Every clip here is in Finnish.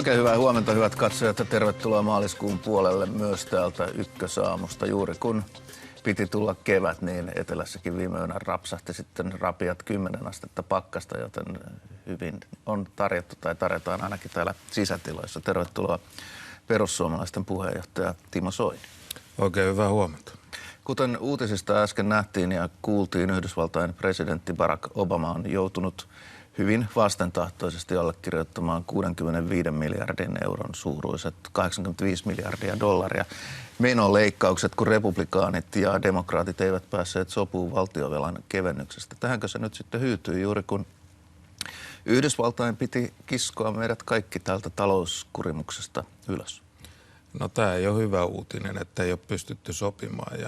Oikein hyvää huomenta, hyvät katsojat, ja tervetuloa maaliskuun puolelle myös täältä Ykkösaamusta. Juuri kun piti tulla kevät, niin etelässäkin viime yönä rapsahti sitten rapiat 10 astetta pakkasta, joten hyvin on tarjottu tai tarjotaan ainakin täällä sisätiloissa. Tervetuloa perussuomalaisten puheenjohtaja Timo Soini. Oikein hyvää huomenta. Kuten uutisista äsken nähtiin ja kuultiin, Yhdysvaltain presidentti Barack Obama on joutunut hyvin vastentahtoisesti allekirjoittamaan 65 miljardin euron suuruiset 85 miljardia dollaria menoleikkaukset, kun republikaanit ja demokraatit eivät päässeet sopuun valtionvelan kevennyksestä. Tähänkö se nyt sitten hyytyy juuri kun Yhdysvaltain piti kiskoa meidät kaikki tältä talouskurimuksesta ylös? No tämä ei ole hyvä uutinen, että ei ole pystytty sopimaan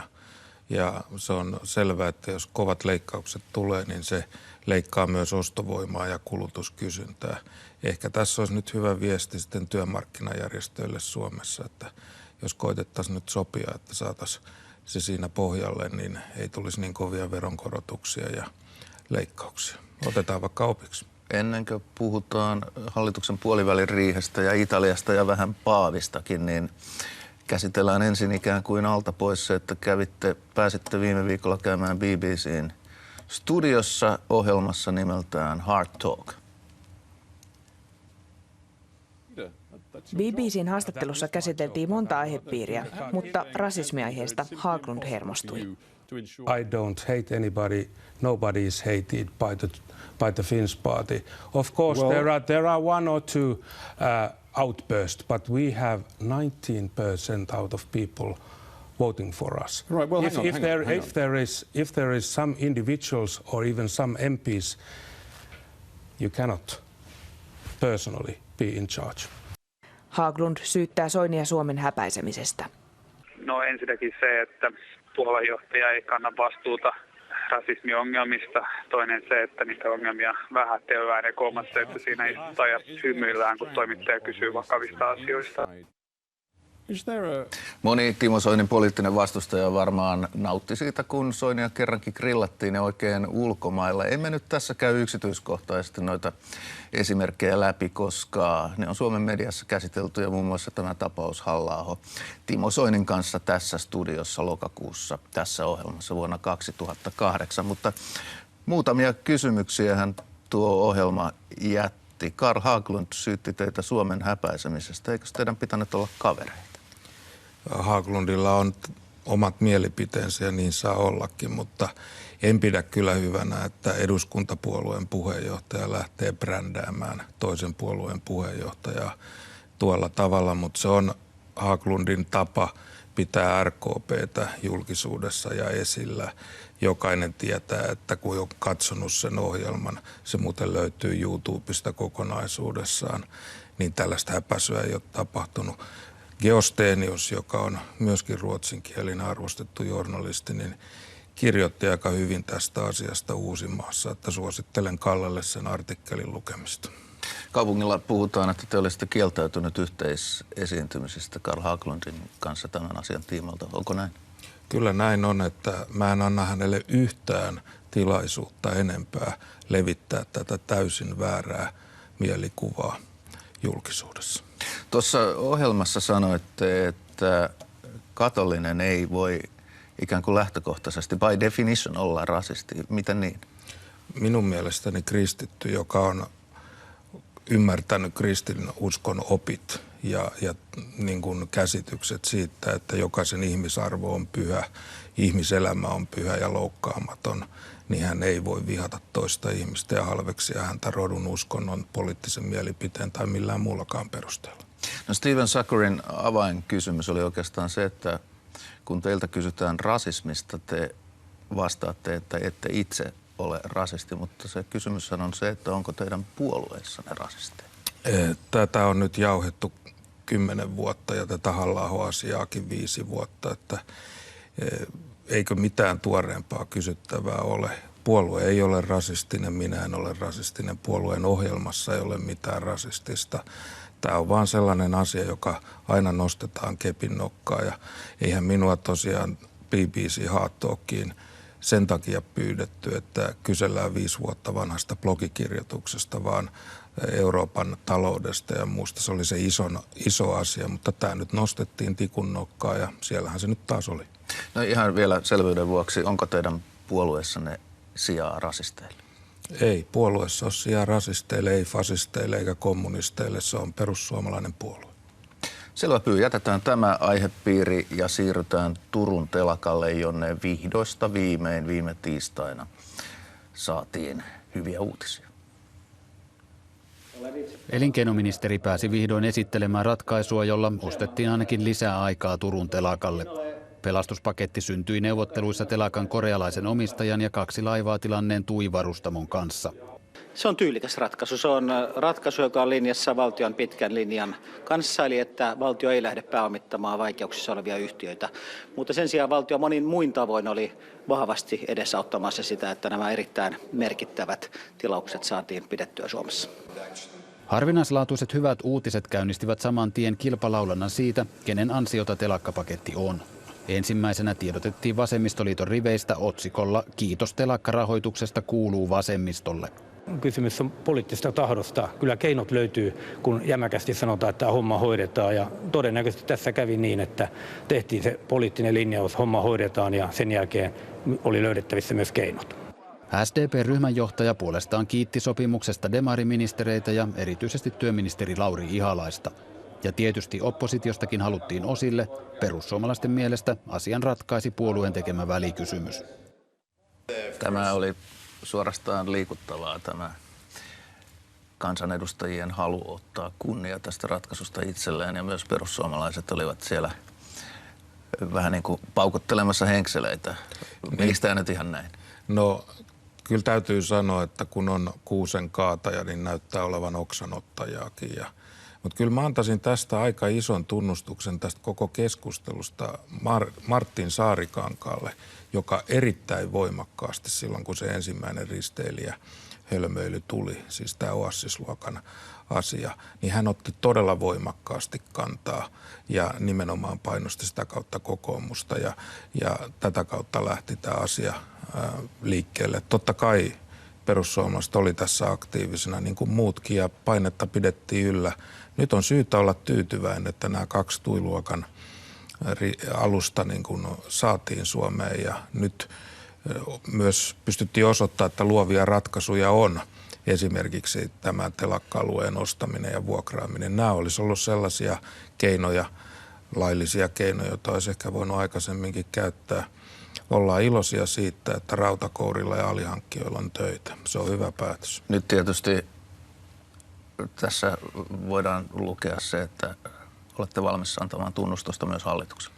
ja se on selvää, että jos kovat leikkaukset tulee, niin se leikkaa myös ostovoimaa ja kulutuskysyntää. Ehkä tässä olisi nyt hyvä viesti sitten työmarkkinajärjestöille Suomessa, että jos koitettaisiin nyt sopia, että saataisiin se siinä pohjalle, niin ei tulisi niin kovia veronkorotuksia ja leikkauksia. Otetaan vaikka opiksi. Ennen kuin puhutaan hallituksen puoliväliriihestä ja Italiasta ja vähän Paavistakin, niin käsitellään ensin ikään kuin alta pois se, että pääsitte viime viikolla käymään BBC:n studiossa ohjelmassa nimeltään Hard Talk. BBC:n haastattelussa käsiteltiin monta aihepiiriä, mutta rasismiaiheesta Haglund hermostui. I don't hate anybody. Nobody is hated by the Finns party. Of course, there are one or two outbursts, but we have 19% out of people voting for us. Right. Well, if there is some individuals or even some MPs, you cannot personally be in charge. Haglund syyttää Soinia Suomen häpäisemisestä. No ensinnäkin se, että puoluejohtaja ei kanna vastuuta rasismiongelmista. Toinen se, että niitä ongelmia vähätellään ja kolmas se, että siinä istutaan ja hymyillään, kun toimittaja kysyy vakavista asioista. Moni Timo Soinin poliittinen vastustaja varmaan nautti siitä, kun Soinia kerrankin grillattiin ja oikein ulkomailla. Emme nyt tässä käy yksityiskohtaisesti noita esimerkkejä läpi, koska ne on Suomen mediassa käsitelty ja muun muassa tämä tapaus Halla-aho Timo Soinin kanssa tässä studiossa lokakuussa tässä ohjelmassa vuonna 2008. Mutta muutamia kysymyksiähän tuo ohjelma jätti. Carl Haglund syytti teitä Suomen häpäisemisestä. Eikö teidän pitänyt olla kavereita? Haglundilla on omat mielipiteensä ja niin saa ollakin, mutta en pidä kyllä hyvänä, että eduskuntapuolueen puheenjohtaja lähtee brändäämään toisen puolueen puheenjohtajaa tuolla tavalla, mutta se on Haglundin tapa pitää RKP:tä julkisuudessa ja esillä. Jokainen tietää, että kun on katsonut sen ohjelman, se muuten löytyy YouTubesta kokonaisuudessaan, niin tällaista häpäisyä ei ole tapahtunut. Georg Stenius, joka on myöskin ruotsinkielinen arvostettu journalisti, niin kirjoitti aika hyvin tästä asiasta Uusimaassa, että suosittelen Kallelle sen artikkelin lukemista. Kaupungilla puhutaan, että te olisitte kieltäytynyt yhteisesiintymisistä Carl Haglundin kanssa tämän asian tiimalta. Onko näin? Kyllä näin on, että mä en anna hänelle yhtään tilaisuutta enempää levittää tätä täysin väärää mielikuvaa julkisuudessa. Tuossa ohjelmassa sanoitte, että katolinen ei voi ikään kuin lähtökohtaisesti by definition olla rasisti. Miten niin? Minun mielestäni kristitty, joka on ymmärtänyt kristinuskon opit ja niin kuin käsitykset siitä, että jokaisen ihmisarvo on pyhä, ihmiselämä on pyhä ja loukkaamaton, niin hän ei voi vihata toista ihmistä ja halveksia häntä rodun, uskonnon, poliittisen mielipiteen tai millään muullakaan perusteella. No Steven Sackurin avainkysymys oli oikeastaan se, että kun teiltä kysytään rasismista, te vastaatte, että ette itse ole rasisti, mutta se kysymys on se, että onko teidän puolueessanne rasisteja? Tätä on nyt jauhettu 10 vuotta ja tätä Halla-aho-asiaakin 5 vuotta, että eikö mitään tuoreempaa kysyttävää ole. Puolue ei ole rasistinen, minä en ole rasistinen, puolueen ohjelmassa ei ole mitään rasistista. Tämä on vaan sellainen asia, joka aina nostetaan kepin nokkaa ja eihän minua tosiaan BBC Hard Talkiin sen takia pyydetty, että kysellään 5 vuotta vanhasta blogikirjoituksesta, vaan Euroopan taloudesta ja muusta. Se oli se iso asia, mutta tämä nyt nostettiin tikun nokkaan ja siellähän se nyt taas oli. No ihan vielä selvyyden vuoksi, onko teidän puolueessanne sijaa rasisteille? Ei puolueessa ole sijaa rasisteille, ei fasisteille eikä kommunisteille. Se on perussuomalainen puolue. Selvä pyy. Jätetään tämä aihepiiri ja siirrytään Turun telakalle, jonne vihdoista viimein viime tiistaina saatiin hyviä uutisia. Elinkeinoministeri pääsi vihdoin esittelemään ratkaisua, jolla ostettiin ainakin lisää aikaa Turun telakalle. Pelastuspaketti syntyi neuvotteluissa telakan korealaisen omistajan ja 2 laivaa tilanneen TUI-varustamon kanssa. Se on tyylikäs ratkaisu. Se on ratkaisu, joka on linjassa valtion pitkän linjan kanssa, eli että valtio ei lähde pääomittamaan vaikeuksissa olevia yhtiöitä. Mutta sen sijaan valtio monin muin tavoin oli vahvasti edesauttamassa sitä, että nämä erittäin merkittävät tilaukset saatiin pidettyä Suomessa. Harvinaislaatuiset hyvät uutiset käynnistivät saman tien kilpalaulannan siitä, kenen ansiota telakkapaketti on. Ensimmäisenä tiedotettiin vasemmistoliiton riveistä otsikolla "Kiitos telakkarahoituksesta kuuluu vasemmistolle". Kysymys on poliittisesta tahdosta. Kyllä keinot löytyy, kun jämäkästi sanotaan, että homma hoidetaan. Ja todennäköisesti tässä kävi niin, että tehtiin se poliittinen linjaus, homma hoidetaan ja sen jälkeen oli löydettävissä myös keinot. SDP-ryhmänjohtaja puolestaan kiitti sopimuksesta demariministereitä ja erityisesti työministeri Lauri Ihalaista. Ja tietysti oppositiostakin haluttiin osille. Perussuomalaisten mielestä asian ratkaisi puolueen tekemä välikysymys. Tämä oli suorastaan liikuttavaa, tämä kansanedustajien halu ottaa kunnia tästä ratkaisusta itselleen, ja myös perussuomalaiset olivat siellä vähän niin kuin paukuttelemassa henkseleitä. Menikö tämä nyt ihan näin? No kyllä täytyy sanoa, että kun on kuusen kaataja, niin näyttää olevan oksanottajaakin. Mutta kyllä mä antaisin tästä aika ison tunnustuksen tästä koko keskustelusta Martin Saarikankaalle, joka erittäin voimakkaasti silloin, kun se ensimmäinen risteilijä hölmöily tuli, siis tämä Oasis-luokan asia, niin hän otti todella voimakkaasti kantaa ja nimenomaan painosti sitä kautta kokoomusta ja tätä kautta lähti tämä asia liikkeelle. Totta kai perussuomalaiset oli tässä aktiivisena niin kuin muutkin ja painetta pidettiin yllä. Nyt on syytä olla tyytyväinen, että nämä 2 TUI-luokan alusta niin kuin saatiin Suomeen ja nyt myös pystyttiin osoittamaan, että luovia ratkaisuja on. Esimerkiksi tämä telakka-alueen ostaminen ja vuokraaminen. Nämä olisi ollut sellaisia keinoja, laillisia keinoja, joita olisi ehkä voinut aikaisemminkin käyttää. Ollaan iloisia siitä, että rautakourilla ja alihankkijoilla on töitä. Se on hyvä päätös. Nyt tietysti tässä voidaan lukea se, että olette valmis antamaan tunnustusta myös hallitukselle.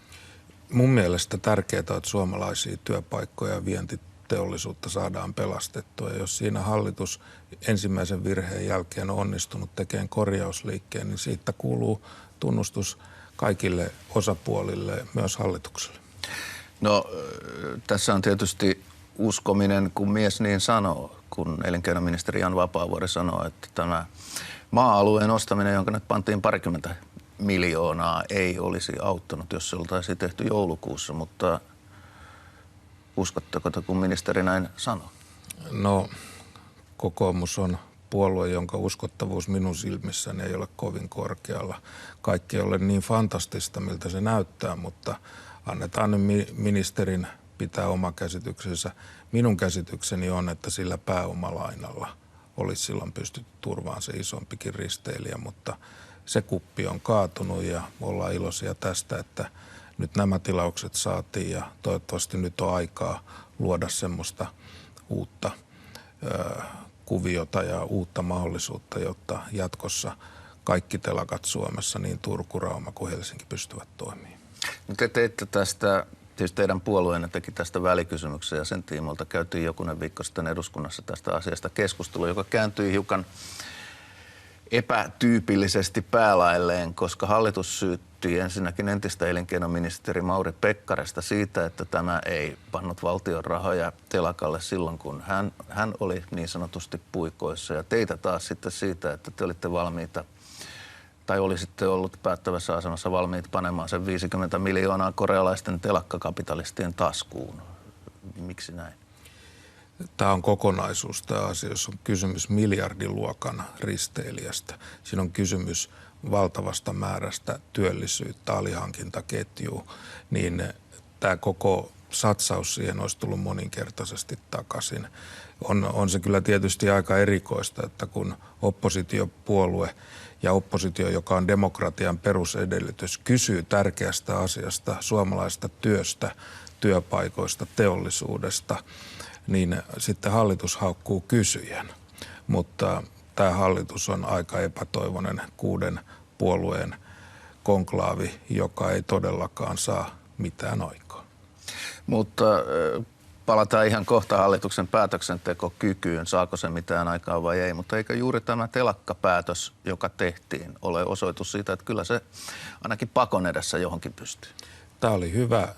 Mun mielestä tärkeää on, että suomalaisia työpaikkoja ja vientiteollisuutta saadaan pelastettua. Ja jos siinä hallitus ensimmäisen virheen jälkeen on onnistunut tekemään korjausliikkeen, niin siitä kuuluu tunnustus kaikille osapuolille, myös hallitukselle. No tässä on tietysti uskominen, kun mies niin sanoo, kun elinkeinoministeri Jan Vapaavuori sanoo, että tämä maa-alueen ostaminen, jonka nyt pantiin 20 miljoonaa, ei olisi auttanut, jos se oltaisiin tehty joulukuussa, mutta uskotteko te, kun ministeri näin sanoo? No, kokoomus on puolue, jonka uskottavuus minun silmissäni ei ole kovin korkealla. Kaikki ei ole niin fantastista, miltä se näyttää, mutta annetaan nyt ministerin pitää oma käsityksensä. Minun käsitykseni on, että sillä pääomalainalla olisi silloin pystytty turvaamaan se isompikin risteilijä, mutta se kuppi on kaatunut ja ollaan iloisia tästä, että nyt nämä tilaukset saatiin ja toivottavasti nyt on aikaa luoda semmoista uutta kuviota ja uutta mahdollisuutta, jotta jatkossa kaikki telakat Suomessa, niin Turku, Rauma kuin Helsinki, pystyvät toimimaan. Te teitte tästä, tietysti teidän puolueenne teki tästä välikysymyksen ja sen tiimoilta käytiin jokunen viikko sitten eduskunnassa tästä asiasta keskustelua, joka kääntyi hiukan epätyypillisesti päälailleen, koska hallitus syytti ensinnäkin entistä elinkeinoministeri Mauri Pekkarista siitä, että tämä ei pannut valtion rahoja telakalle silloin, kun hän oli niin sanotusti puikoissa. Ja teitä taas sitten siitä, että te olitte valmiita, tai olisitte ollut päättävässä asemassa valmiit panemaan sen 50 miljoonaa korealaisten telakkakapitalistien taskuun. Miksi näin? Tämä on kokonaisuus, tämä asia, jos on kysymys miljardiluokan risteilijästä. Siinä on kysymys valtavasta määrästä työllisyyttä, alihankintaketjua, niin tämä koko satsaus siihen olisi tullut moninkertaisesti takaisin. On se kyllä tietysti aika erikoista, että kun oppositiopuolue ja oppositio, joka on demokratian perusedellytys, kysyy tärkeästä asiasta, suomalaisesta työstä, työpaikoista, teollisuudesta, niin sitten hallitus haukkuu kysyjän. Mutta tämä hallitus on aika epätoivoinen 6 puolueen konklaavi, joka ei todellakaan saa mitään aikaa. Mutta palataan ihan kohta hallituksen päätöksentekokykyyn, saako se mitään aikaa vai ei. Mutta eikö juuri tämä telakkapäätös, joka tehtiin, ole osoitus siitä, että kyllä se ainakin pakon edessä johonkin pystyy? Tämä oli hyvä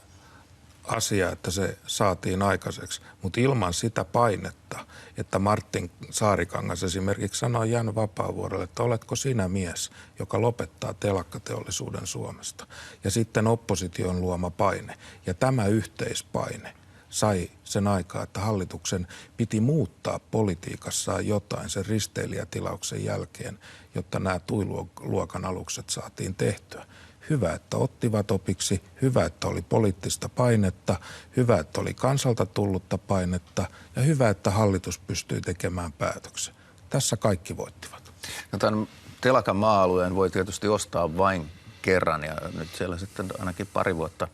asia, että se saatiin aikaiseksi, mutta ilman sitä painetta, että Martin Saarikangas esimerkiksi sanoi Jan Vapaavuorelle, että oletko sinä mies, joka lopettaa telakkateollisuuden Suomesta. Ja sitten opposition luoma paine ja tämä yhteispaine sai sen aikaa, että hallituksen piti muuttaa politiikassaan jotain sen risteilijätilauksen jälkeen, jotta nämä tuiluokan alukset saatiin tehtyä. Hyvä, että ottivat opiksi, hyvä, että oli poliittista painetta, hyvä, että oli kansalta tullutta painetta ja hyvä, että hallitus pystyy tekemään päätöksen. Tässä kaikki voittivat. No, tämän telakan maa-alueen voi tietysti ostaa vain kerran ja nyt siellä sitten ainakin 2 vuotta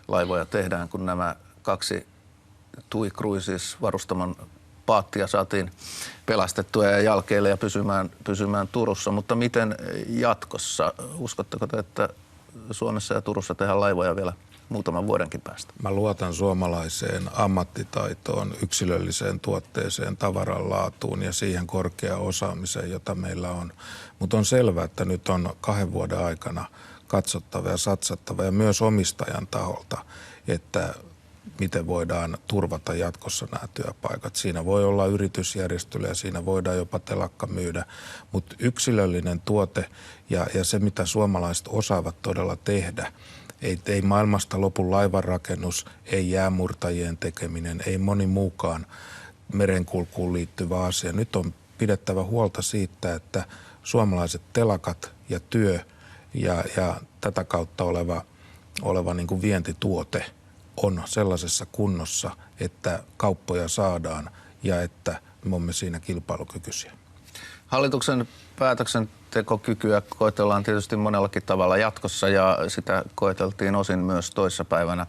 laivoja tehdään, kun nämä 2 TUI Cruises -varustamon paattia saatiin pelastettua ja jälkeille ja pysymään Turussa. Mutta miten jatkossa? Uskotteko te, että Suomessa ja Turussa tehdään laivoja vielä muutaman vuodenkin päästä? Mä luotan suomalaiseen ammattitaitoon, yksilölliseen tuotteeseen, tavaran laatuun ja siihen korkeaan osaamiseen, jota meillä on. Mutta on selvää, että nyt on 2 vuoden aikana katsottava ja satsattava ja myös omistajan taholta, että miten voidaan turvata jatkossa nämä työpaikat. Siinä voi olla yritysjärjestelyjä, siinä voidaan jopa telakka myydä, mutta yksilöllinen tuote ja se, mitä suomalaiset osaavat todella tehdä, ei maailmasta lopu laivanrakennus, ei jäämurtajien tekeminen, ei moni muukaan merenkulkuun liittyvä asia. Nyt on pidettävä huolta siitä, että suomalaiset telakat ja työ ja tätä kautta oleva niin kuin vientituote on sellaisessa kunnossa, että kauppoja saadaan ja että me olemme siinä kilpailukykyisiä. Hallituksen päätöksentekokykyä koetellaan tietysti monellakin tavalla jatkossa ja sitä koeteltiin osin myös toissapäivänä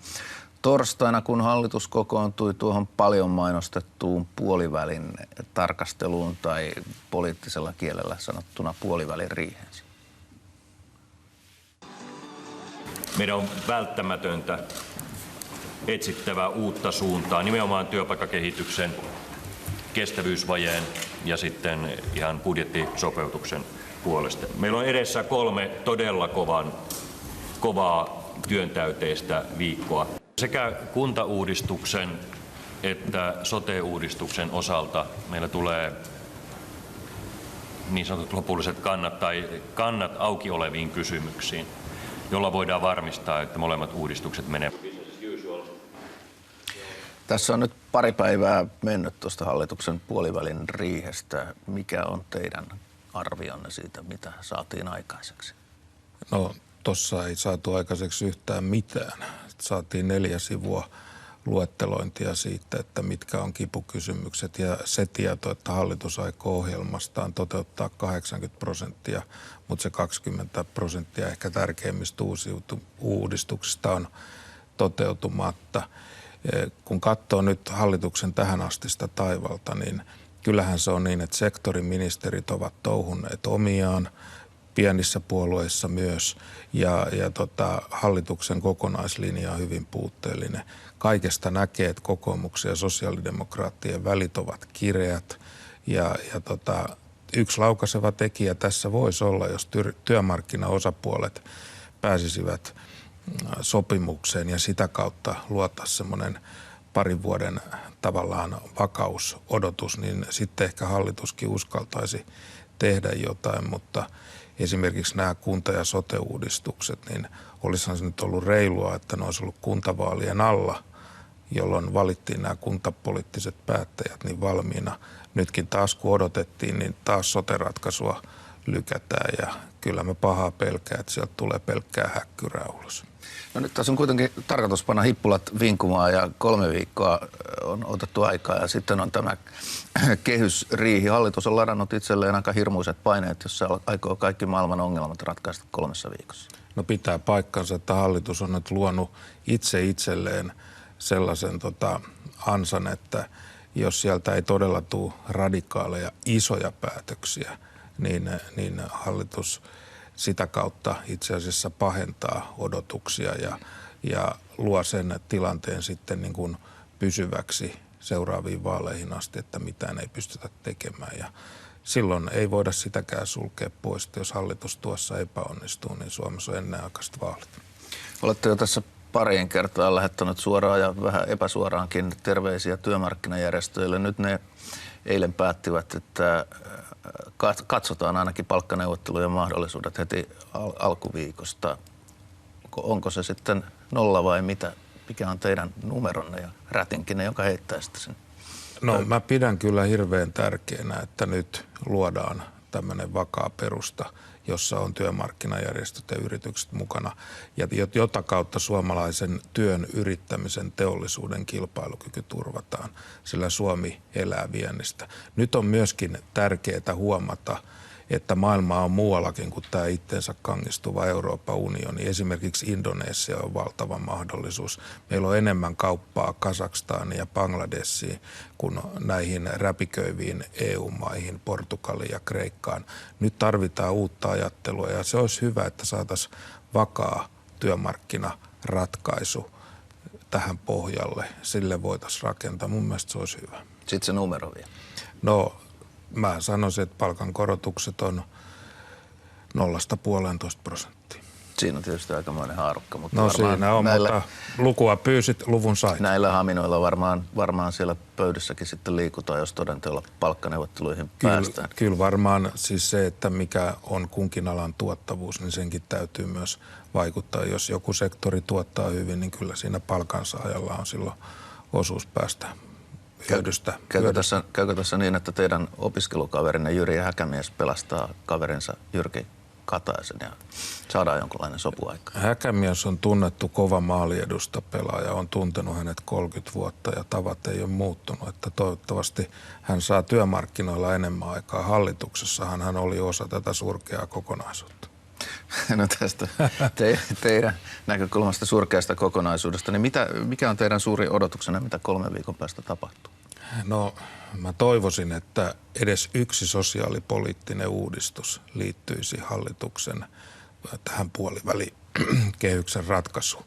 torstaina, kun hallitus kokoontui tuohon paljon mainostettuun puolivälin tarkasteluun tai poliittisella kielellä sanottuna puolivälin riiheensä. Meidän on välttämätöntä etsittävä uutta suuntaa nimenomaan työpaikkakehityksen, kestävyysvajeen ja sitten ihan budjettisopeutuksen puolesta. Meillä on edessä 3 todella kovaa työntäyteistä viikkoa. Sekä kuntauudistuksen että sote-uudistuksen osalta meillä tulee niin sanotut lopulliset kannat auki oleviin kysymyksiin, jolla voidaan varmistaa, että molemmat uudistukset menevät. Tässä on nyt 2 päivää mennyt tuosta hallituksen puolivälin riihestä. Mikä on teidän arvionne siitä, mitä saatiin aikaiseksi? No, tuossa ei saatu aikaiseksi yhtään mitään. Saatiin 4 sivua luettelointia siitä, että mitkä on kipukysymykset ja se tieto, että hallitus aikoo ohjelmastaan toteuttaa 80%, mutta se 20% ehkä tärkeimmistä uudistuksista on toteutumatta. Kun katsoo nyt hallituksen tähänastista taivalta, niin kyllähän se on niin, että sektorin ministerit ovat touhunneet omiaan, pienissä puolueissa myös, ja hallituksen kokonaislinja on hyvin puutteellinen. Kaikesta näkee, että kokoomuksen ja sosiaalidemokraattien välit ovat kireät, ja yksi laukaiseva tekijä tässä voisi olla, jos työmarkkinaosapuolet pääsisivät sopimukseen ja sitä kautta luotaisiin semmoinen 2 vuoden tavallaan vakausodotus, niin sitten ehkä hallituskin uskaltaisi tehdä jotain, mutta esimerkiksi nämä kunta- ja sote-uudistukset, niin olisihan se nyt ollut reilua, että ne olisi ollut kuntavaalien alla jolloin valittiin nämä kuntapoliittiset päättäjät niin valmiina. Nytkin taas kun odotettiin, niin taas sote-ratkaisua lykätään ja kyllä mä pahaa pelkään, että sieltä tulee pelkkää häkkyrää ulos. No nyt tässä on kuitenkin tarkoitus panna hippulat vinkumaan ja 3 viikkoa on otettu aikaa ja sitten on tämä kehysriihi. Hallitus on ladannut itselleen aika hirmuiset paineet, jos se aikoo kaikki maailman ongelmat ratkaista 3 viikossa. No pitää paikkansa, että hallitus on nyt luonut itselleen sellaisen ansan, että jos sieltä ei todella tule radikaaleja isoja päätöksiä, niin hallitus sitä kautta itse asiassa pahentaa odotuksia ja luo sen tilanteen sitten niin kuin pysyväksi seuraaviin vaaleihin asti, että mitään ei pystytä tekemään. Ja silloin ei voida sitäkään sulkea pois, että jos hallitus tuossa epäonnistuu, niin Suomessa on ennenaikaiset vaalit. Olette jo tässä pariin kertaan lähettänyt suoraan ja vähän epäsuoraankin terveisiä työmarkkinajärjestöille. Nyt ne eilen päättivät, että katsotaan ainakin palkkaneuvottelujen mahdollisuudet heti alkuviikosta. Onko se sitten 0 vai mitä? Mikä on teidän numeronne ja rätinkinne, joka heittäisitte sen? No mä pidän kyllä hirveän tärkeänä, että nyt luodaan tämmöinen vakaa perusta, jossa on työmarkkinajärjestöt ja yritykset mukana, ja jota kautta suomalaisen työn, yrittämisen, teollisuuden kilpailukyky turvataan, sillä Suomi elää viennistä. Nyt on myöskin tärkeää huomata, että maailma on muuallakin kuin tämä itteensä kangistuva Euroopan unioni. Esimerkiksi Indonesia on valtava mahdollisuus. Meillä on enemmän kauppaa Kazakstaniin ja Bangladesiin kuin näihin räpiköiviin EU-maihin, Portugaliin ja Kreikkaan. Nyt tarvitaan uutta ajattelua ja se olisi hyvä, että saataisiin vakaa työmarkkinaratkaisu tähän pohjalle. Sille voitaisiin rakentaa. Mun mielestä se olisi hyvä. Sitten se numero vielä. No, mä sanoisin, että palkankorotukset on 0–1,5%. Siinä on tietysti aikamoinen haarukka. Mutta no siinä on, mutta lukua pyysit, luvun sait. Näillä haminoilla varmaan siellä pöydissäkin sitten liikutaan, jos todenteolla palkkaneuvotteluihin päästään. Kyllä varmaan siis se, että mikä on kunkin alan tuottavuus, niin senkin täytyy myös vaikuttaa. Jos joku sektori tuottaa hyvin, niin kyllä siinä palkansaajalla on silloin osuus päästä hyödystä. Käykö tässä niin, että teidän opiskelukaverinne Jyri Häkämies pelastaa kaverinsa Jyrki Kataisen ja saadaan jonkinlainen sopuaika? Häkämies on tunnettu kova maaliedusta pelaaja, on tuntenut hänet 30 vuotta ja tavat ei ole muuttunut. Että toivottavasti hän saa työmarkkinoilla enemmän aikaa. Hallituksessahan hän oli osa tätä surkeaa kokonaisuutta. No tästä teidän näkökulmasta surkeasta kokonaisuudesta, niin mikä on teidän suuri odotuksena, mitä 3 viikon päästä tapahtuu? No mä toivoisin, että edes yksi sosiaalipoliittinen uudistus liittyisi hallituksen tähän puolivälikehyksen ratkaisuun.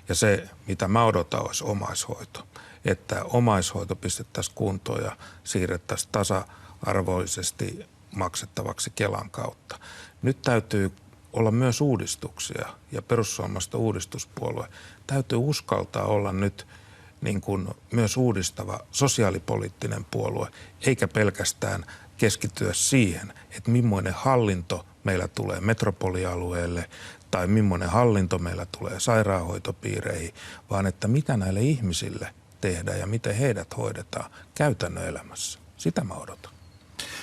Ja se, mitä mä odotan, olisi omaishoito. Että omaishoito pistettäisiin kuntoon ja siirrettäisiin tasa-arvoisesti maksettavaksi Kelan kautta. Nyt täytyy olla myös uudistuksia ja perussuomalaisten uudistuspuolue täytyy uskaltaa olla nyt niin kuin myös uudistava sosiaalipoliittinen puolue, eikä pelkästään keskittyä siihen, että millainen hallinto meillä tulee metropolialueelle tai millainen hallinto meillä tulee sairaanhoitopiireihin, vaan että mitä näille ihmisille tehdään ja miten heidät hoidetaan käytännön elämässä. Sitä mä odotan.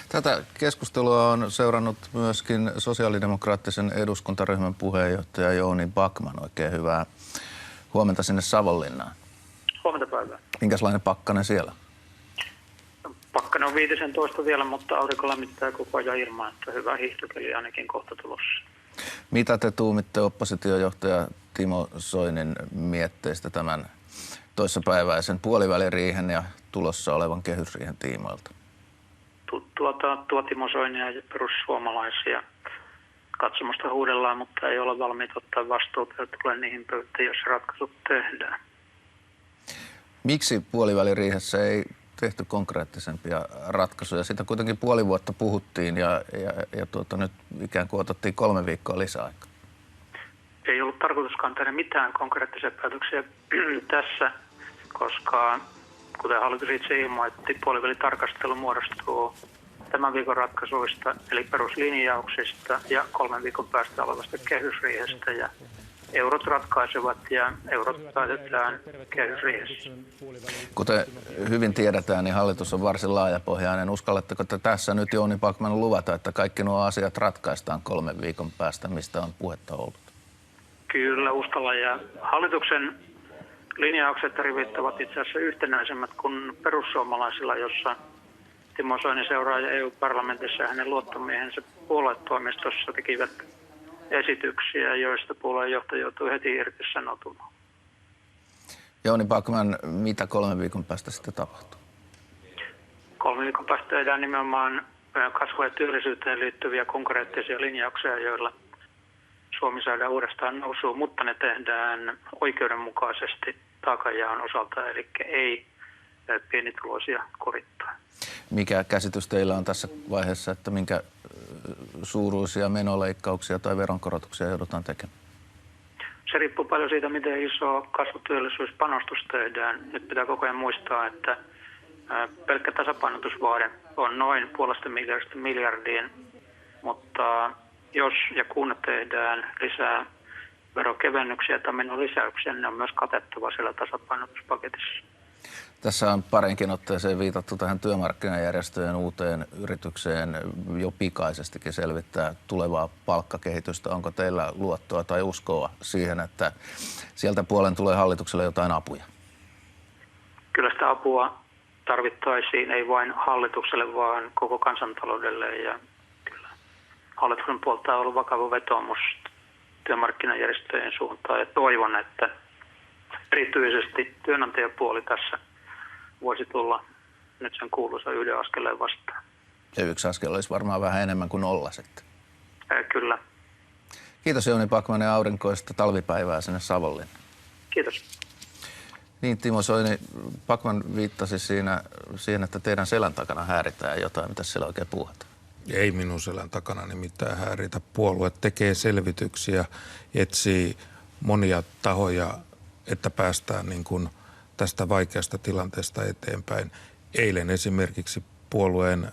Tätä keskustelua on seurannut myöskin sosiaalidemokraattisen eduskuntaryhmän puheenjohtaja Jouni Backman. Oikein hyvää huomenta sinne Savonlinnaan. Huomenta päivää. Minkälainen pakkanen siellä? Pakkanen on 15 vielä, mutta aurinko lämmittää koko ajan ilmaa, että hyvä hiihtokeli ainakin kohta tulossa. Mitä te tuumitte oppositiojohtaja Timo Soinin mietteistä tämän toissapäiväisen puoliväliriihen ja tulossa olevan kehysriihen tiimoilta? Tuo Timo Soinia ja perussuomalaisia katsomusta huudellaan, mutta ei ole valmiita ottaa vastuuta ja tulee niihin pöytiin, jos ratkaisut tehdään. Miksi puoliväliriihessä ei tehty konkreettisempia ratkaisuja? Sitä kuitenkin puoli vuotta puhuttiin ja nyt ikään kuin otettiin 3 viikkoa lisäaikaa. Ei ollut tarkoituskaan tehdä mitään konkreettisia päätöksiä tässä, koska kuten hallitus itse ilmoitti, puolivälitarkastelu muodostuu tämän viikon ratkaisuista, eli peruslinjauksista ja 3 viikon päästä olevasta kehysriihestä. Ja eurot ratkaisevat ja eurot päätetään kehysriihessä. Kuten hyvin tiedetään, niin hallitus on varsin laajapohjainen. Uskallatteko te tässä nyt Jouni Backman luvata, että kaikki nuo asiat ratkaistaan 3 viikon päästä, mistä on puhetta ollut? Kyllä, uskalla. Ja hallituksen linjaukset ja rivit ovat itse asiassa yhtenäisemmät kuin perussuomalaisilla, jossa Timo Soini seuraaja EU-parlamentissa ja hänen luottomiehensä puoluetoimistossa tekivät esityksiä, joista puolueenjohtaja joutui heti irtisanoutumaan. Jouni Backman, mitä 3 viikon päästä sitten tapahtuu? 3 viikon päästä tehdään nimenomaan kasvu- ja työllisyyteen liittyviä konkreettisia linjauksia, joilla Suomi saadaan uudestaan nousuun, mutta ne tehdään oikeudenmukaisesti taakanjaon osalta, eli ei pienituloisia kurittaa. Mikä käsitys teillä on tässä vaiheessa, että minkä suuruisia menoleikkauksia tai veronkorotuksia joudutaan tekemään? Se riippuu paljon siitä, miten iso kasvutyöllisyyspanostus tehdään. Nyt pitää koko ajan muistaa, että pelkkä tasapainotusvaade on noin 0,5 miljardiin, mutta jos ja kun tehdään lisää verokevennyksiä tai menolisäyksiä, niin ne on myös katettava siellä tasapainotuspaketissa. Tässä on parinkin otteeseen viitattu tähän työmarkkinajärjestöjen uuteen yritykseen jo pikaisestikin selvittää tulevaa palkkakehitystä. Onko teillä luottoa tai uskoa siihen, että sieltä puolen tulee hallitukselle jotain apuja? Kyllä sitä apua tarvittaisiin, ei vain hallitukselle, vaan koko kansantaloudelle. Ja kyllä hallituksen puolta on ollut vakava vetoomus työmarkkinajärjestöjen suuntaan. Ja toivon, että erityisesti työnantajapuoli tässä voisi tulla nyt sen kuuluisa 1 askeleen vastaan. Ja 1 askel olisi varmaan vähän enemmän kuin 0 sitten. Kyllä. Kiitos Jouni Backman ja aurinkoista talvipäivää sinne Savonlinnaan. Kiitos. Niin Timo Soini, Backman viittasi siihen, että teidän selän takana hääritään jotain. Mitä siellä oikein puhutaan? Ei minun selän takana mitään häiritä. Puolue tekee selvityksiä, etsii monia tahoja, että päästään niin kuin tästä vaikeasta tilanteesta eteenpäin. Eilen esimerkiksi puolueen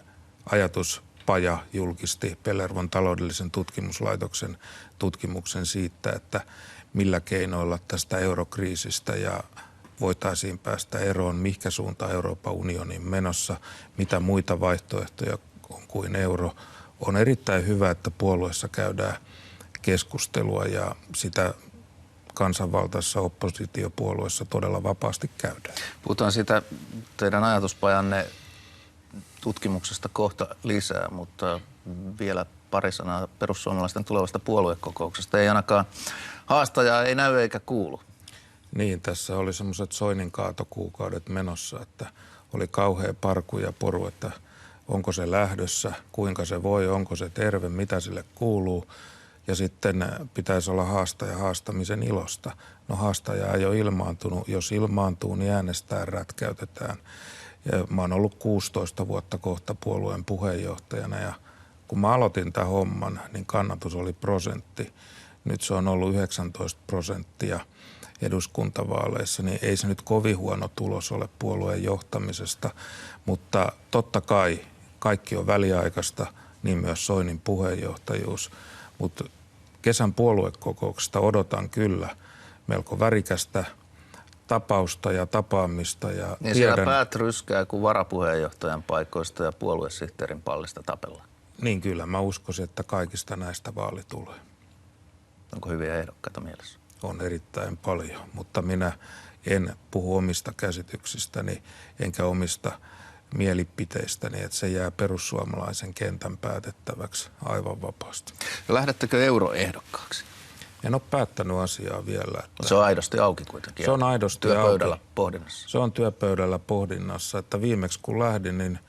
ajatuspaja julkisti Pellervon taloudellisen tutkimuslaitoksen tutkimuksen siitä, että millä keinoilla tästä eurokriisistä ja voitaisiin päästä eroon, mihinkä suuntaan Euroopan unionin menossa, mitä muita vaihtoehtoja on kuin euro. On erittäin hyvä, että puolueessa käydään keskustelua ja sitä kansanvaltaisessa oppositiopuolueessa todella vapaasti käydään. Puhutaan siitä teidän ajatuspajanne tutkimuksesta kohta lisää, mutta vielä pari sanaa perussuomalaisten tulevasta puoluekokouksesta. Ei ainakaan haastajaa ei näy eikä kuulu. Niin, tässä oli semmoiset Soinin kaatokuukaudet menossa, että oli kauhea parku ja poru, että onko se lähdössä, kuinka se voi, onko se terve, mitä sille kuuluu. Ja sitten pitäisi olla haastaja haastamisen ilosta. No haastaja ei ole ilmaantunut. Jos ilmaantuu, niin äänestään rätkäytetään. Ja mä oon ollut 16 vuotta kohta puolueen puheenjohtajana ja kun mä aloitin tämän homman, niin kannatus oli 1%. Nyt se on ollut 19% eduskuntavaaleissa, niin ei se nyt kovin huono tulos ole puolueen johtamisesta. Mutta totta kai kaikki on väliaikaista, niin myös Soinin puheenjohtajuus. Mutta kesän puoluekokouksesta odotan kyllä melko värikästä tapausta ja tapaamista. Ja niin siellä päät ryskää, kun varapuheenjohtajan paikoista ja puoluesihteerin pallista tapellaan. Niin kyllä, mä uskoisin, että kaikista näistä vaali tulee. Onko hyviä ehdokkaita mielessä? On erittäin paljon, mutta minä en puhu omista käsityksistäni enkä omista mielipiteistäni, että se jää perussuomalaisen kentän päätettäväksi aivan vapaasti. Ja lähdettekö euroehdokkaaksi? En ole päättänyt asiaa vielä. Että se on aidosti auki kuitenkin. Se on aidosti työpöydällä pohdinnassa. Se on työpöydällä pohdinnassa, että viimeksi kun lähdin, niin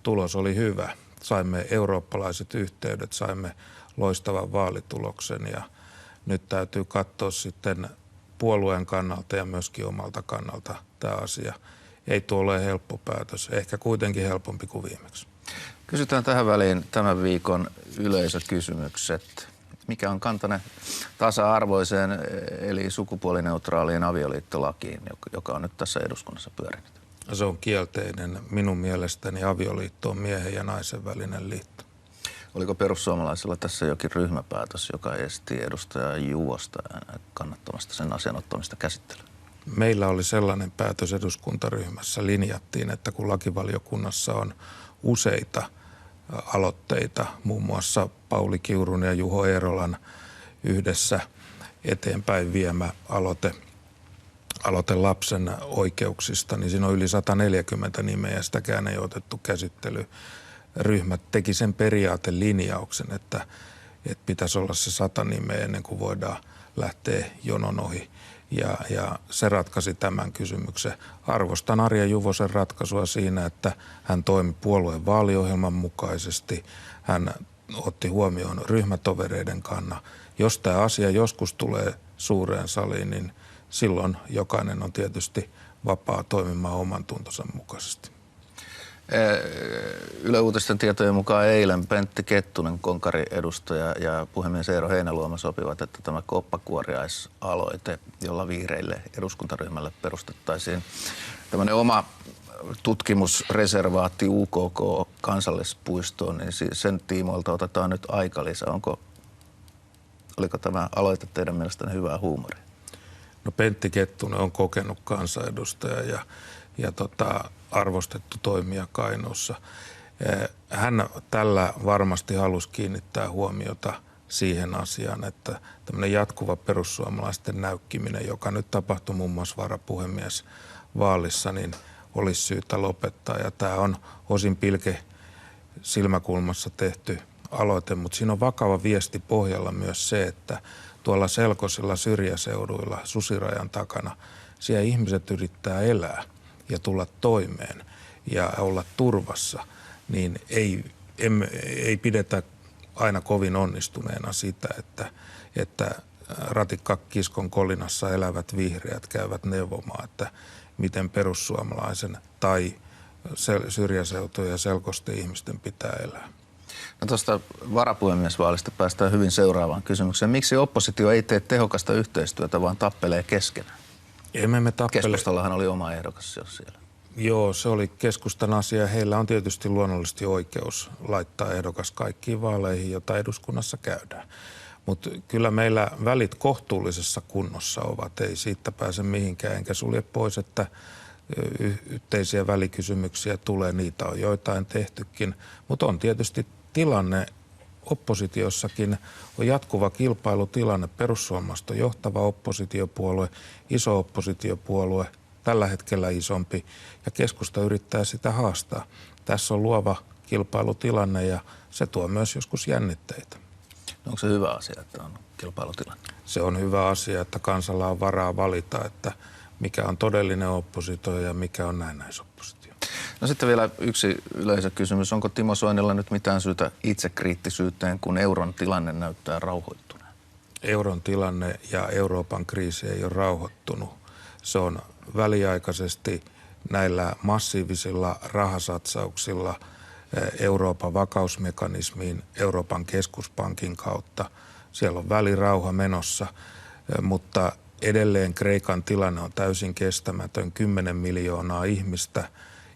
tulos oli hyvä. Saimme eurooppalaiset yhteydet, saimme loistavan vaalituloksen ja nyt täytyy katsoa sitten puolueen kannalta ja myöskin omalta kannalta tämä asia. Ei tuo ole helppo päätös, ehkä kuitenkin helpompi kuin viimeksi. Kysytään tähän väliin tämän viikon yleisökysymykset. Mikä on kantanne tasa-arvoiseen eli sukupuolineutraaliin avioliittolakiin, joka on nyt tässä eduskunnassa pyörinyt? Se on kielteinen. Minun mielestäni avioliitto on miehen ja naisen välinen liitto. Oliko perussuomalaisilla tässä jokin ryhmäpäätös, joka esti edustaja Juvosta kannattamasta sen asian ottamista käsittelyyn? Meillä oli sellainen päätös eduskuntaryhmässä, linjattiin, että kun lakivaliokunnassa on useita aloitteita, muun muassa Pauli Kiurun ja Juho Eerolan yhdessä eteenpäin viemä aloite lapsen oikeuksista, niin siinä on yli 140 nimeä ja sitäkään ei otettu käsittelyyn. Ryhmät teki sen periaatelinjauksen, että pitäisi olla se 100 nimeä ennen kuin voidaan lähteä jonon ohi. Ja se ratkaisi tämän kysymyksen. Arvostan Arja Juvosen ratkaisua siinä, että hän toimi puolueen vaaliohjelman mukaisesti. Hän otti huomioon ryhmätovereiden kannan. Jos tämä asia joskus tulee suureen saliin, niin silloin jokainen on tietysti vapaa toimimaan oman tuntonsa mukaisesti. Yle Uutisten tietojen mukaan eilen Pentti Kettunen, konkariedustaja, ja puhemies Eero Heinäluoma sopivat, että tämä koppakuoriaisaloite, jolla vihreille eduskuntaryhmälle perustettaisiin tämmöinen oma tutkimusreservaatti UKK kansallispuistoon, niin sen tiimoilta otetaan nyt aikalisä. Oliko tämä aloite teidän mielestänne hyvää huumoria? No Pentti Kettunen on kokenut kansanedustaja ja arvostettu toimija Kainuussa. Hän tällä varmasti halusi kiinnittää huomiota siihen asiaan, että tämmöinen jatkuva perussuomalaisten näykkiminen, joka nyt tapahtui muun muassa varapuhemies vaalissa, niin olisi syytä lopettaa. Ja tämä on osin pilke silmäkulmassa tehty aloite, mutta siinä on vakava viesti pohjalla myös se, että tuolla selkoisilla syrjäseuduilla susirajan takana siellä ihmiset yrittää elää ja tulla toimeen ja olla turvassa, niin ei pidetä aina kovin onnistuneena sitä, että ratikkakiskon kolinassa elävät vihreät käyvät neuvomaan, että miten perussuomalaisen tai syrjäseutujen ja selkoisten ihmisten pitää elää. No tuosta varapuhemiesvaalista päästään hyvin seuraavaan kysymykseen. Miksi oppositio ei tee tehokasta yhteistyötä, vaan tappelee keskenään? Emme me tappele. Keskustallahan oli oma ehdokas siellä. Joo, se oli keskustan asia. Heillä on tietysti luonnollisesti oikeus laittaa ehdokas kaikkiin vaaleihin, jota eduskunnassa käydään. Mutta kyllä meillä välit kohtuullisessa kunnossa ovat. Ei siitä pääse mihinkään, enkä sulje pois, että yhteisiä välikysymyksiä tulee. Niitä on joitain tehtykin, mutta on tietysti tilanne oppositiossakin on jatkuva kilpailutilanne. Perussuomalaiset on johtava oppositiopuolue, iso oppositiopuolue, tällä hetkellä isompi, ja keskusta yrittää sitä haastaa. Tässä on luova kilpailutilanne ja se tuo myös joskus jännitteitä. No onko se hyvä asia, että on kilpailutilanne? Se on hyvä asia, että kansalla on varaa valita, että mikä on todellinen oppositio ja mikä on näennäisoppositio. No sitten vielä yksi yleisökysymys. Onko Timo Soinilla nyt mitään syytä itsekriittisyyteen, kun euron tilanne näyttää rauhoittuneen? Euron tilanne ja Euroopan kriisi ei ole rauhoittunut. Se on väliaikaisesti näillä massiivisilla rahasatsauksilla Euroopan vakausmekanismiin, Euroopan keskuspankin kautta. Siellä on välirauha menossa, mutta edelleen Kreikan tilanne on täysin kestämätön. 10 miljoonaa ihmistä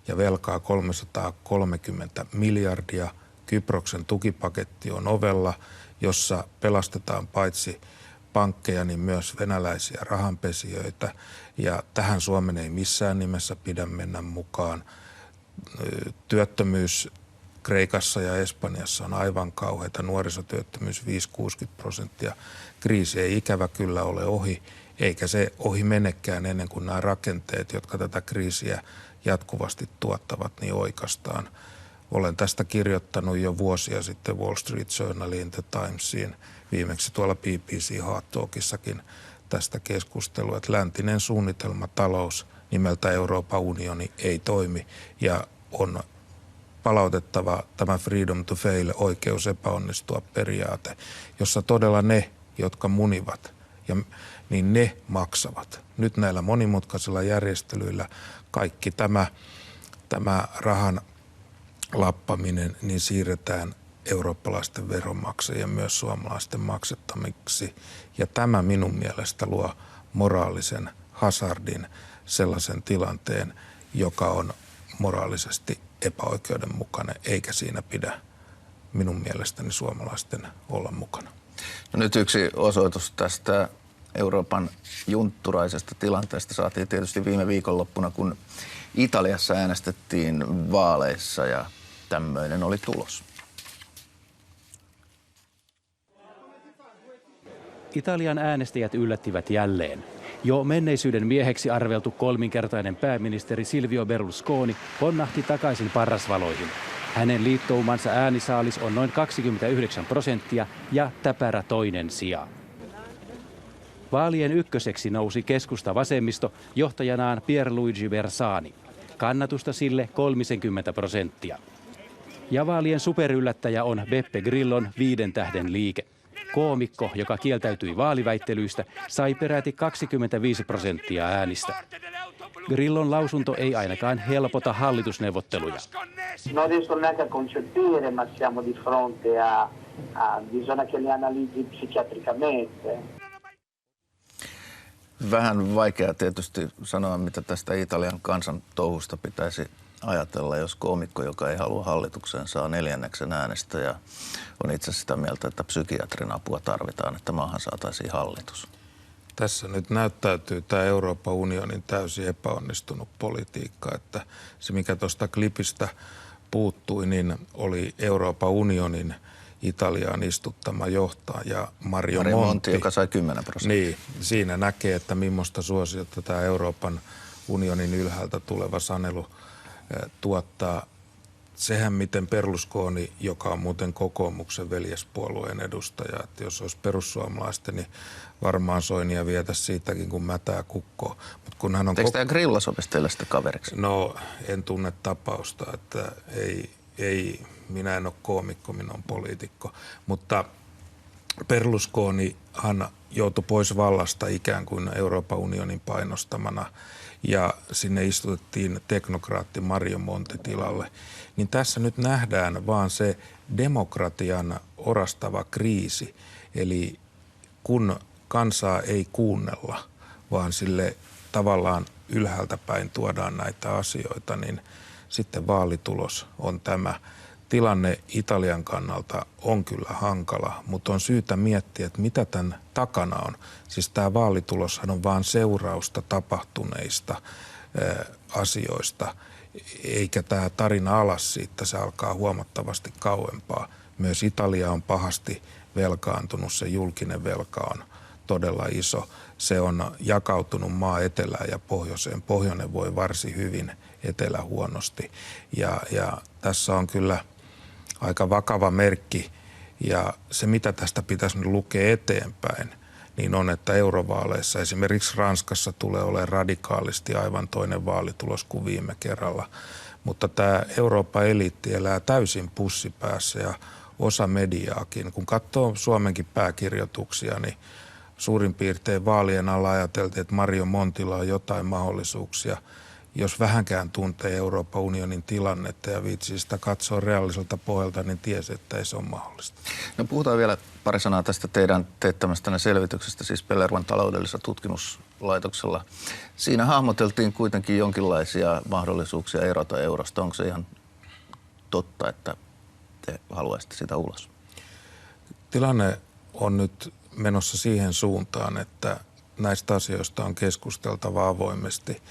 ja velkaa 330 miljardia. Kyproksen tukipaketti on ovella, jossa pelastetaan paitsi pankkeja, niin myös venäläisiä rahanpesijöitä. Ja tähän Suomen ei missään nimessä pidä mennä mukaan. Työttömyys Kreikassa ja Espanjassa on aivan kauheita. Nuorisotyöttömyys 5-60%. Kriisi ei ikävä kyllä ole ohi, eikä se ohi menekään ennen kuin nämä rakenteet, jotka tätä kriisiä jatkuvasti tuottavat, niin oikaistaan. Olen tästä kirjoittanut jo vuosia sitten Wall Street Journaliin, The Timesiin, viimeksi tuolla BBC Hard Talkissakin tästä keskustelua, että läntinen suunnitelmatalous nimeltä Euroopan unioni ei toimi ja on palautettava tämä freedom to fail, oikeus epäonnistua periaate, jossa todella ne, jotka munivat, niin ne maksavat. Nyt näillä monimutkaisilla järjestelyillä kaikki tämä rahan lappaminen niin siirretään eurooppalaisten veronmaksajien myös suomalaisten maksettamiksi. Ja tämä minun mielestä luo moraalisen hazardin, sellaisen tilanteen, joka on moraalisesti epäoikeudenmukainen, eikä siinä pidä minun mielestäni suomalaisten olla mukana. No nyt yksi osoitus tästä Euroopan juntturaisesta tilanteesta saatiin tietysti viime viikonloppuna, kun Italiassa äänestettiin vaaleissa ja tämmöinen oli tulos. Italian äänestäjät yllättivät jälleen. Jo menneisyyden mieheksi arveltu kolminkertainen pääministeri Silvio Berlusconi ponnahti takaisin parrasvaloihin. Hänen liittoumansa äänisaalis on noin 29% ja täpärä toinen sija. Vaalien ykköseksi nousi keskusta-vasemmisto johtajanaan Pierluigi Bersani. Kannatusta sille 30%. Ja vaalien superyllättäjä on Beppe Grillon 5 tähden liike. Koomikko, joka kieltäytyi vaaliväittelyistä, sai peräti 25% äänistä. Grillon lausunto ei ainakaan helpota hallitusneuvotteluja. Non riesco neanche a concepire, ma siamo di fronte a bisogna che li analizzi psichiatricamente. Vähän vaikea tietysti sanoa, mitä tästä Italian kansan touhusta pitäisi ajatella, jos koomikko, joka ei halua hallitukseen, saa 4. äänestä ja on itse sitä mieltä, että psykiatrin apua tarvitaan, että maahan saataisiin hallitus. Tässä nyt näyttäytyy tämä Euroopan unionin täysin epäonnistunut politiikka, että se mikä tuosta klipistä puuttui, niin oli Euroopan unionin Italiaan istuttama johtaja Mario Monti, joka sai 10%. Niin, siinä näkee, että millaista suosiota tämä Euroopan unionin ylhäältä tuleva sanelu tuottaa. Sehän miten Berlusconi, joka on muuten kokoomuksen veljespuolueen edustaja, että jos olisi perussuomalaisten, niin varmaan Soinia vietäisi siitäkin, kun mätää kukkoa. Eikö tämä Grilla sopisi teille sitä kaveriksi? No, en tunne tapausta, että ei, minä en ole koomikko, minä olen poliitikko. Mutta Berlusconihan joutui pois vallasta ikään kuin Euroopan unionin painostamana ja sinne istutettiin teknokraatti Mario Monti tilalle. Niin tässä nyt nähdään vaan se demokratian orastava kriisi. Eli kun kansaa ei kuunnella, vaan sille tavallaan ylhäältä päin tuodaan näitä asioita, niin sitten vaalitulos on tämä. Tilanne Italian kannalta on kyllä hankala, mutta on syytä miettiä, että mitä tämän takana on. Siis tämä vaalituloshan on vain seurausta tapahtuneista asioista, eikä tämä tarina alas siitä, se alkaa huomattavasti kauempaa. Myös Italia on pahasti velkaantunut, se julkinen velka on todella iso. Se on jakautunut maa etelään ja pohjoiseen. Pohjoinen voi varsin hyvin, etelä huonosti. Ja tässä on kyllä aika vakava merkki. Ja se, mitä tästä pitäisi nyt lukea eteenpäin, niin on, että eurovaaleissa esimerkiksi Ranskassa tulee olemaan radikaalisti aivan toinen vaalitulos kuin viime kerralla. Mutta tämä Euroopan eliitti elää täysin pussipäässä ja osa mediaakin. Kun katsoo Suomenkin pääkirjoituksia, niin suurin piirtein vaalien alla ajateltiin, että Mario Montilla on jotain mahdollisuuksia. Jos vähänkään tuntee Euroopan unionin tilannetta ja viitsii sitä katsoa reaaliselta pohjalta, niin tiesi, että ei se ole mahdollista. No puhutaan vielä pari sanaa tästä teidän teettämästänne selvityksestä, siis Pellervon taloudellisella tutkimuslaitoksella. Siinä hahmoteltiin kuitenkin jonkinlaisia mahdollisuuksia erota eurosta. Onko se ihan totta, että te haluaisitte sitä ulos? Tilanne on nyt menossa siihen suuntaan, että näistä asioista on keskusteltava avoimesti.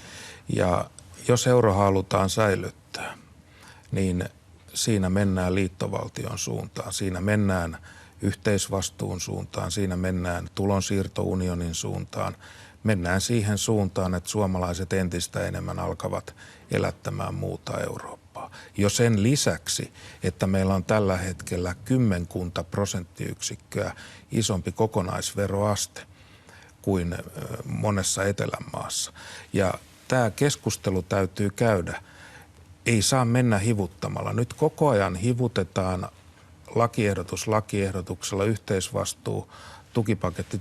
Ja jos euro halutaan säilyttää, niin siinä mennään liittovaltion suuntaan, siinä mennään yhteisvastuun suuntaan, siinä mennään tulonsiirtounionin suuntaan, mennään siihen suuntaan, että suomalaiset entistä enemmän alkavat elättämään muuta Eurooppaa. Jo sen lisäksi, että meillä on tällä hetkellä 10 prosenttiyksikköä isompi kokonaisveroaste kuin monessa etelänmaassa. Ja tämä keskustelu täytyy käydä. Ei saa mennä hivuttamalla. Nyt koko ajan hivutetaan lakiehdotuksella yhteisvastuu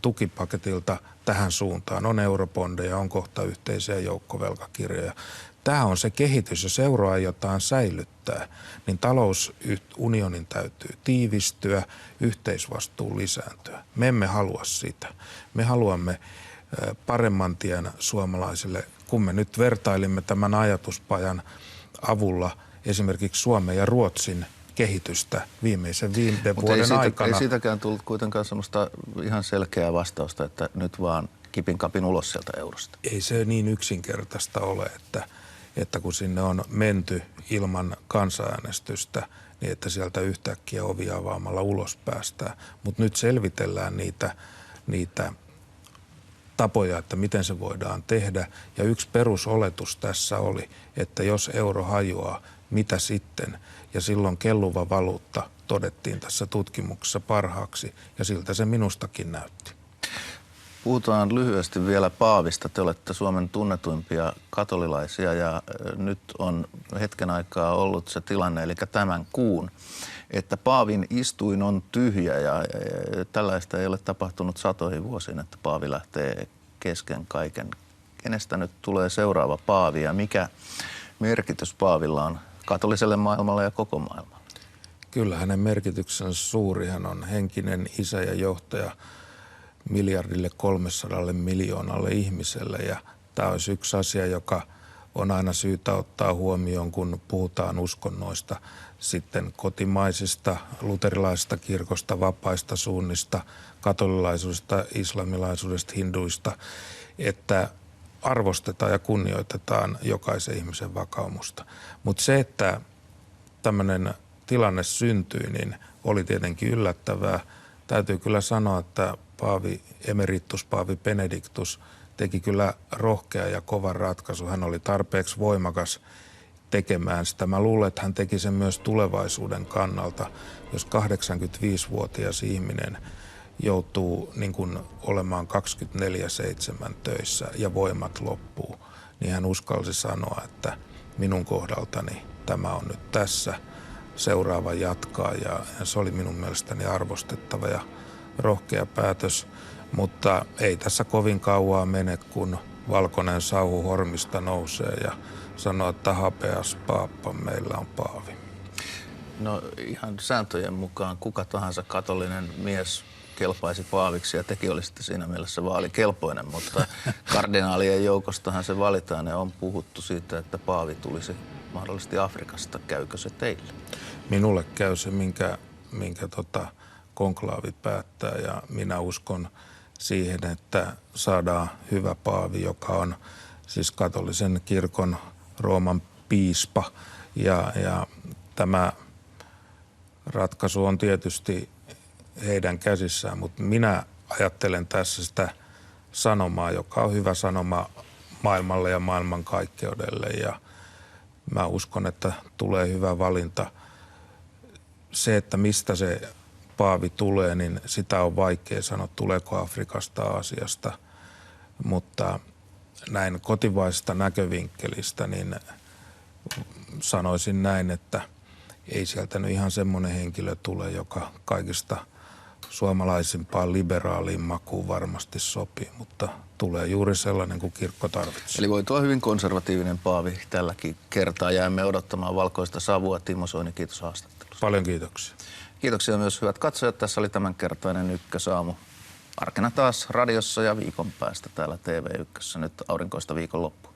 tukipaketilta tähän suuntaan. On eurobondeja, on kohta yhteisiä joukkovelkakirjoja. Tämä on se kehitys, jos euroa aiotaan säilyttää, niin talousunionin täytyy tiivistyä, yhteisvastuun lisääntyä. Me emme halua sitä. Me haluamme paremman tien suomalaisille, kun me nyt vertailimme tämän ajatuspajan avulla esimerkiksi Suomen ja Ruotsin kehitystä viimeisen 5 vuoden aikana. Ei siitäkään tullut kuitenkaan semmoista ihan selkeää vastausta, että nyt vaan kipin kapin ulos sieltä eurosta. Ei se niin yksinkertaista ole, että kun sinne on menty ilman kansanäänestystä, niin että sieltä yhtäkkiä ovi avaamalla ulos päästään. Mutta nyt selvitellään niitä tapoja, että miten se voidaan tehdä. Ja yksi perusoletus tässä oli, että jos euro hajoaa, mitä sitten? Ja silloin kelluva valuutta todettiin tässä tutkimuksessa parhaaksi, ja siltä se minustakin näytti. Puhutaan lyhyesti vielä paavista. Te olette Suomen tunnetuimpia katolilaisia ja nyt on hetken aikaa ollut se tilanne, eli tämän kuun, että paavin istuin on tyhjä ja tällaista ei ole tapahtunut satoihin vuosiin, että paavi lähtee kesken kaiken. Kenestä nyt tulee seuraava paavi ja mikä merkitys paavilla on katoliselle maailmalle ja koko maailmalle? Kyllä hänen merkityksensä suuri. Hän on henkinen isä ja johtaja 1,3 miljoonalle ihmiselle ja tämä olisi yksi asia, joka on aina syytä ottaa huomioon, kun puhutaan uskonnoista, sitten kotimaisista, luterilaisesta kirkosta, vapaista suunnista, katolilaisuudesta, islamilaisuudesta, hinduista, että arvostetaan ja kunnioitetaan jokaisen ihmisen vakaumusta. Mutta se, että tämmöinen tilanne syntyi, niin oli tietenkin yllättävää. Täytyy kyllä sanoa, että paavi Benedictus teki kyllä rohkea ja kovan ratkaisu. Hän oli tarpeeksi voimakas tekemään sitä. Mä luulen, että hän teki sen myös tulevaisuuden kannalta. Jos 85-vuotias ihminen joutuu niin kuin olemaan 24/7 töissä ja voimat loppuu, niin hän uskalsi sanoa, että minun kohdaltani tämä on nyt tässä, seuraava jatkaa ja se oli minun mielestäni arvostettava ja rohkea päätös, mutta ei tässä kovin kauaa mene, kun valkoinen sauhu hormista nousee ja sanoo, että hapeas paappa, meillä on paavi. No ihan sääntöjen mukaan kuka tahansa katolinen mies kelpaisi paaviksi ja tekin olisitte siinä mielessä vaalikelpoinen, mutta kardinaalien joukostahan se valitaan ja on puhuttu siitä, että paavi tulisi mahdollisesti Afrikasta. Käykö se teille? Minulle käy se, minkä konklaavi päättää ja minä uskon siihen, että saadaan hyvä paavi, joka on siis katolisen kirkon Rooman piispa ja tämä ratkaisu on tietysti heidän käsissään, mutta minä ajattelen tässä sitä sanomaa, joka on hyvä sanoma maailmalle ja maailmankaikkeudelle ja mä uskon, että tulee hyvä valinta. Se, että mistä se paavi tulee, niin sitä on vaikea sanoa, tuleeko Afrikasta, Aasiasta, mutta näin kotivaisesta näkövinkkelistä, niin sanoisin näin, että ei sieltä nyt ihan semmoinen henkilö tule, joka kaikista suomalaisimpaan liberaaliin makuun varmasti sopii, mutta tulee juuri sellainen kuin kirkko tarvitsee. Eli voi tuo hyvin konservatiivinen paavi tälläkin kertaa. Jäämme odottamaan valkoista savua. Timo Soini, kiitos haastattelusta. Paljon kiitoksia. Kiitoksia myös hyvät katsojat. Tässä oli tämänkertainen Ykkösaamu. Arkena taas radiossa ja viikon päästä täällä TV1. Nyt aurinkoista viikonloppua.